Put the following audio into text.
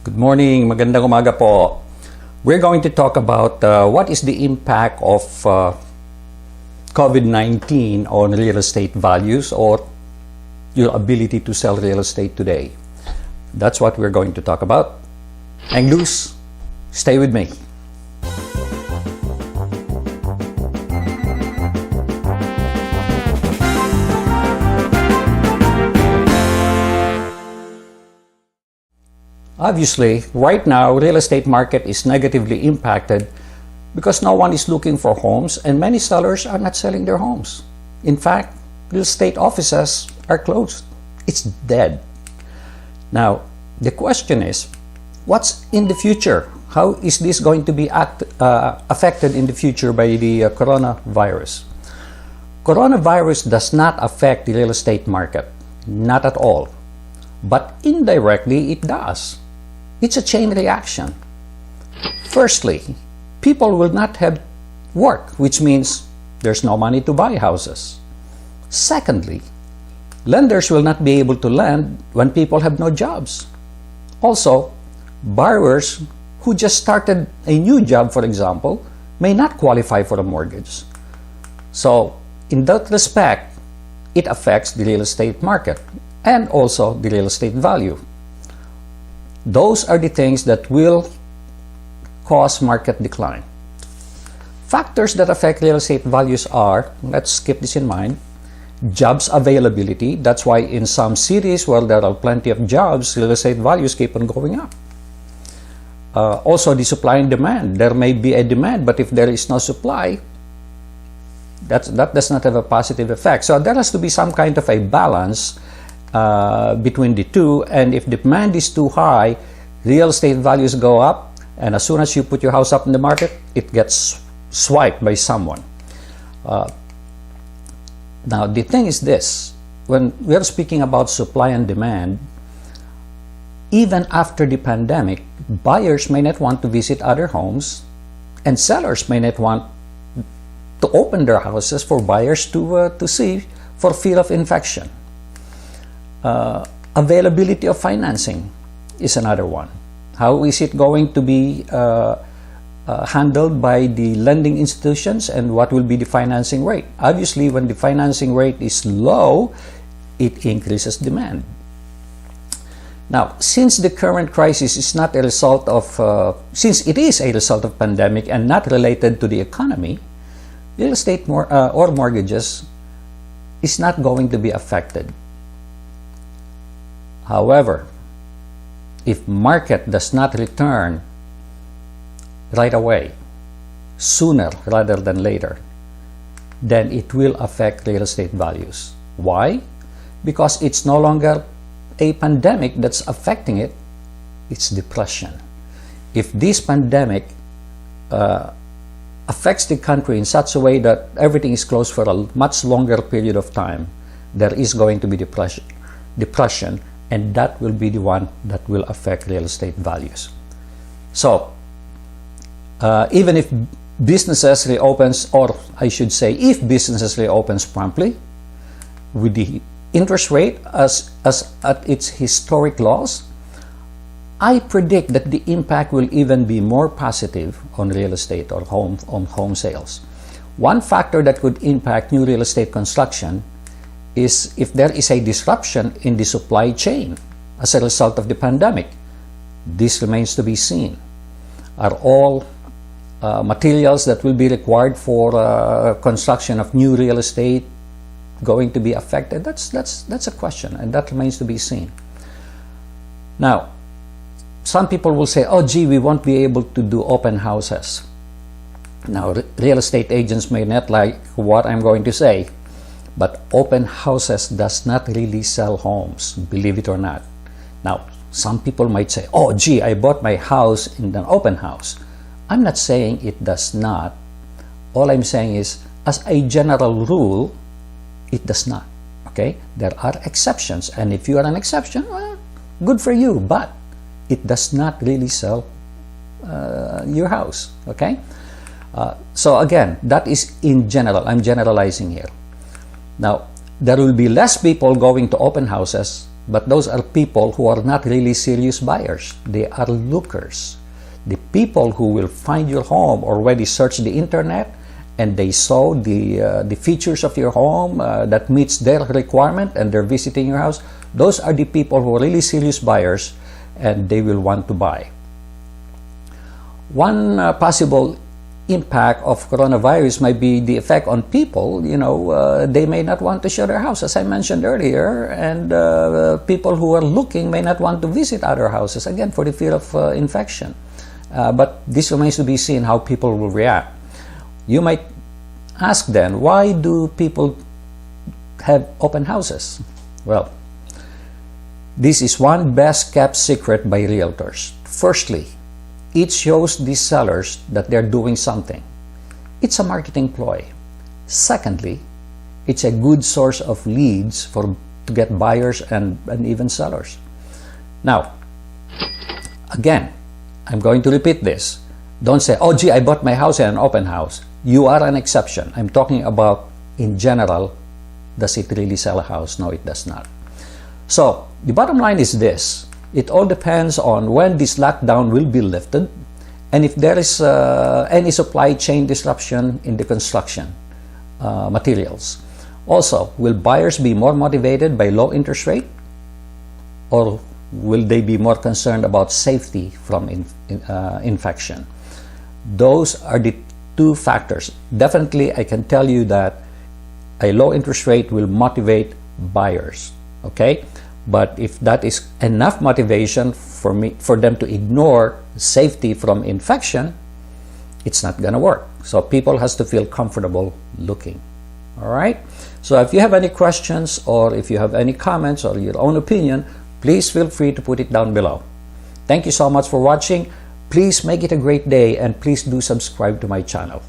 Good morning, magandang umaga po. We're going to talk about what is the impact of COVID-19 on real estate values or your ability to sell real estate today. That's what we're going to talk about. Hang loose, stay with me. Obviously, right now, real estate market is negatively impacted because no one is looking for homes and many sellers are not selling their homes. In fact, real estate offices are closed. It's dead. Now, the question is, what's in the future? How is this going to be affected in the future by the coronavirus? Coronavirus does not affect the real estate market, not at all. But indirectly, it does. It's a chain reaction. Firstly, people will not have work, which means there's no money to buy houses. Secondly, lenders will not be able to lend when people have no jobs. Also, borrowers who just started a new job, for example, may not qualify for a mortgage. So, in that respect, it affects the real estate market and also the real estate value. Those are the things that will cause market decline. Factors that affect real estate values are, let's keep this in mind, jobs availability. That's why in some cities where there are plenty of jobs, real estate values keep on going up. Also, the supply and demand. There may be a demand, but if there is no supply, that does not have a positive effect. So there has to be some kind of a balance between the two, and if demand is too high, real estate values go up, and as soon as you put your house up in the market, it gets swiped by someone. Now, the thing is this, when we are speaking about supply and demand, even after the pandemic, buyers may not want to visit other homes, and sellers may not want to open their houses for buyers to see for fear of infection. Availability of financing is another one. How is it going to be handled by the lending institutions, and what will be the financing rate? Obviously, when the financing rate is low, it increases demand. Now, since the current crisis is not a result of, since it is a result of pandemic and not related to the economy, real estate or mortgages is not going to be affected. However, if market does not return right away, sooner rather than later, then it will affect real estate values. Why? Because it's no longer a pandemic that's affecting it, it's depression. If this pandemic affects the country in such a way that everything is closed for a much longer period of time, there is going to be depression, and that will be the one that will affect real estate values. So, even if businesses reopens, or I should say, if businesses reopens promptly, with the interest rate as at its historic lows, I predict that the impact will even be more positive on real estate or home sales. One factor that could impact new real estate construction is if there is a disruption in the supply chain as a result of the pandemic. This remains to be seen. Are all materials that will be required for construction of new real estate going to be affected? That's a question, and that remains to be seen. Now, some people will say, oh gee, we won't be able to do open houses. Now, real estate agents may not like what I'm going to say, but open houses does not really sell homes, believe it or not. Now, some people might say, oh gee, I bought my house in an open house. I'm not saying it does not. All I'm saying is, as a general rule, it does not. Okay? There are exceptions, and if you are an exception, well, good for you, but it does not really sell your house. Okay? So again, that is in general. I'm generalizing here. Now, there will be less people going to open houses but those are people who are not really serious buyers. They are lookers. The people who will find your home already search the internet and they saw the features of your home that meets their requirement and they're visiting your house. Those are the people who are really serious buyers and they will want to buy. One possible impact of coronavirus might be the effect on people. They may not want to show their house, as I mentioned earlier, and people who are looking may not want to visit other houses, again, for the fear of infection. But this remains to be seen how people will react. You might ask then, why do people have open houses? Well, this is one best kept secret by realtors. Firstly, it shows these sellers that they're doing something. It's a marketing ploy. Secondly, it's a good source of leads to get buyers and even sellers. Now, again, I'm going to repeat this. Don't say, oh gee, I bought my house in an open house. You are an exception. I'm talking about, in general, does it really sell a house? No, it does not. So, the bottom line is this. It all depends on when this lockdown will be lifted and if there is any supply chain disruption in the construction materials. Also, will buyers be more motivated by low interest rate, or will they be more concerned about safety from infection? Those are the two factors. Definitely, I can tell you that a low interest rate will motivate buyers. Okay? But if that is enough motivation for them to ignore safety from infection, it's not gonna work. So people has to feel comfortable looking. All right? So if you have any questions or if you have any comments or your own opinion, please feel free to put it down below. Thank you so much for watching. Please make it a great day and please do subscribe to my channel.